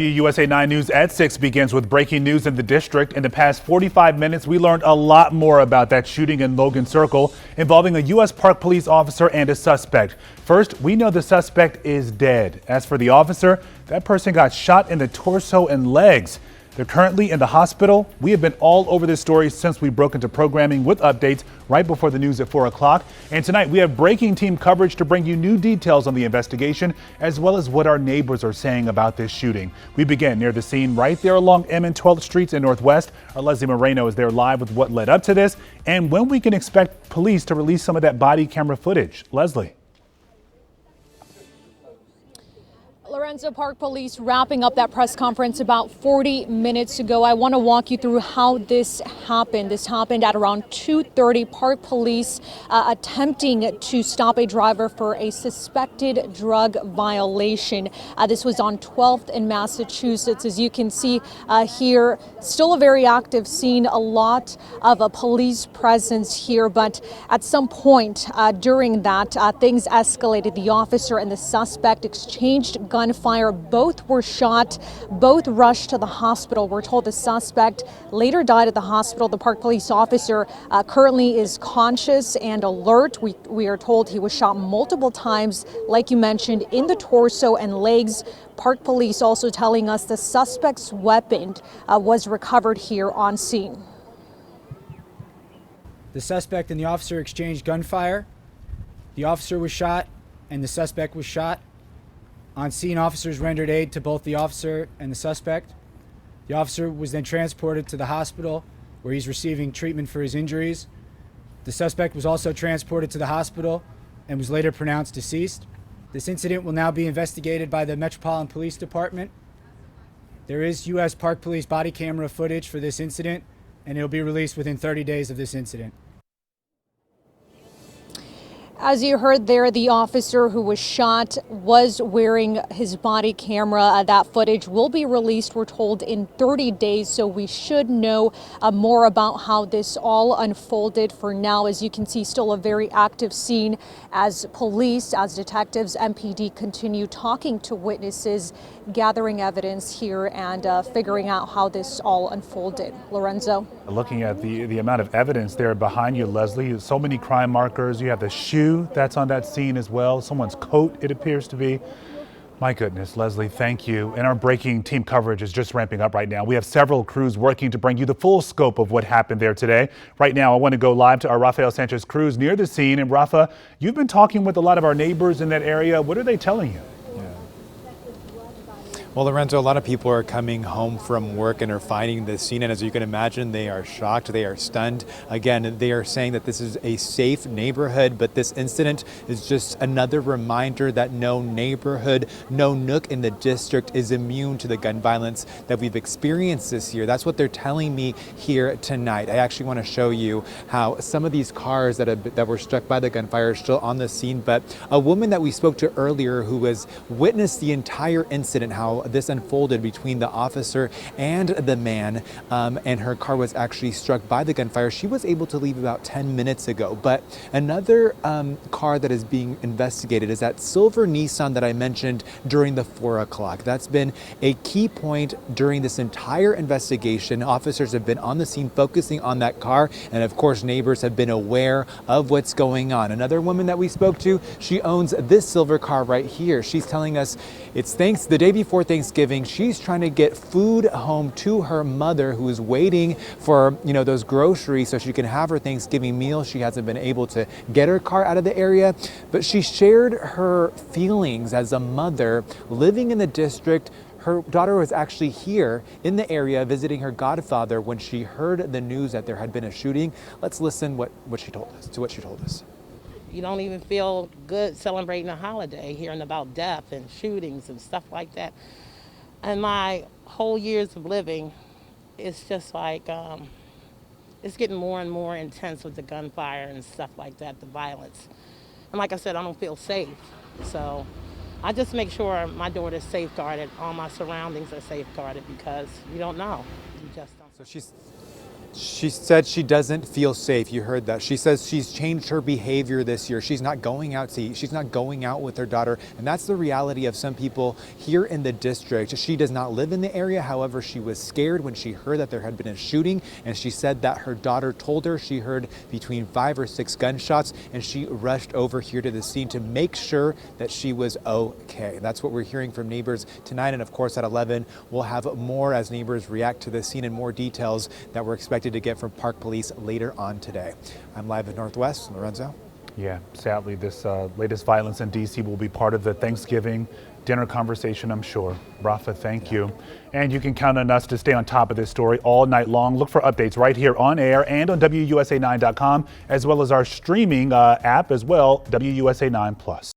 USA 9 News at 6 begins with breaking news in the district. In the past 45 minutes, we learned a lot more about that shooting in Logan Circle involving a U.S. Park Police officer and a suspect. First, we know the suspect is dead. As for the officer, that person got shot in the torso and legs. They're currently in the hospital. We have been all over this story since we broke into programming with updates right before the news at 4 o'clock. And tonight we have breaking team coverage to bring you new details on the investigation, as well as what our neighbors are saying about this shooting. We begin near the scene right there along M and 12th Streets in Northwest. Our Leslie Moreno is there live with what led up to this and when we can expect police to release some of that body camera footage. Leslie. Lorenzo, Park Police wrapping up that press conference about 40 minutes ago. I want to walk you through how this happened. This happened at around 2:30. Park Police attempting to stop a driver for a suspected drug violation. This was on 12th in Massachusetts. As you can see here, still a very active scene, a lot of a police presence here. But at some point during that, things escalated. The officer and the suspect exchanged gunfire. Both were shot. Both rushed to the hospital. We're told the suspect later died at the hospital. The Park Police officer currently is conscious and alert. We are told he was shot multiple times, like you mentioned, in the torso and legs. Park Police also telling us the suspect's weapon was recovered here on scene. The suspect and the officer exchanged gunfire. The officer was shot and the suspect was shot. On scene, officers rendered aid to both the officer and the suspect. The officer was then transported to the hospital where he's receiving treatment for his injuries. The suspect was also transported to the hospital and was later pronounced deceased. This incident will now be investigated by the Metropolitan Police Department. There is U.S. Park Police body camera footage for this incident, and it'll be released within 30 days of this incident. As you heard there, the officer who was shot was wearing his body camera. That footage will be released, we're told, in 30 days. So we should know more about how this all unfolded. For now, as you can see, still a very active scene as police, as detectives, MPD continue talking to witnesses, gathering evidence here and figuring out how this all unfolded. Lorenzo. Looking at the amount of evidence there behind you, Leslie, so many crime markers. You have the shoe that's on that scene as well. Someone's coat, it appears to be. My goodness, Leslie, thank you. And our breaking team coverage is just ramping up right now. We have several crews working to bring you the full scope of what happened there today. Right now, I want to go live to our Rafael Sanchez crews near the scene. And Rafa, you've been talking with a lot of our neighbors in that area. What are they telling you? Well, Lorenzo, a lot of people are coming home from work and are finding the scene, and as you can imagine, they are shocked, they are stunned. Again, they are saying that this is a safe neighborhood, but this incident is just another reminder that no neighborhood, no nook in the district is immune to the gun violence that we've experienced this year. That's what they're telling me here tonight. I actually want to show you how some of these cars that were struck by the gunfire are still on the scene, but a woman that we spoke to earlier who has witnessed the entire incident, how this unfolded between the officer and the man, and her car was actually struck by the gunfire. She was able to leave about 10 minutes ago. But another car that is being investigated is that silver Nissan that I mentioned during the 4 o'clock. That's been a key point during this entire investigation. Officers have been on the scene focusing on that car, and of course neighbors have been aware of what's going on. Another woman that we spoke to, she owns this silver car right here. She's telling us it's the day before Thanksgiving. She's trying to get food home to her mother who is waiting for, those groceries so she can have her Thanksgiving meal. She hasn't been able to get her car out of the area, but she shared her feelings as a mother living in the district. Her daughter was actually here in the area visiting her godfather when she heard the news that there had been a shooting. Let's listen to what she told us. You don't even feel good celebrating a holiday, hearing about death and shootings and stuff like that. And my whole years of living, it's just like, it's getting more and more intense with the gunfire and stuff like that, the violence. And like I said, I don't feel safe. So I just make sure my daughter's safeguarded, all my surroundings are safeguarded, because you don't know. You just don't. So She said she doesn't feel safe. You heard that. She says she's changed her behavior this year. She's not going out to eat. She's not going out with her daughter. And that's the reality of some people here in the district. She does not live in the area. However, she was scared when she heard that there had been a shooting. And she said that her daughter told her she heard between 5 or 6 gunshots. And she rushed over here to the scene to make sure that she was okay. That's what we're hearing from neighbors tonight. And of course, at 11, we'll have more as neighbors react to the scene and more details that we're expected to get from Park Police later on today. I'm live in Northwest. Lorenzo? Yeah, sadly, this latest violence in D.C. will be part of the Thanksgiving dinner conversation, I'm sure. Rafa, thank you. And you can count on us to stay on top of this story all night long. Look for updates right here on air and on WUSA9.com, as well as our streaming app as well, WUSA9 Plus.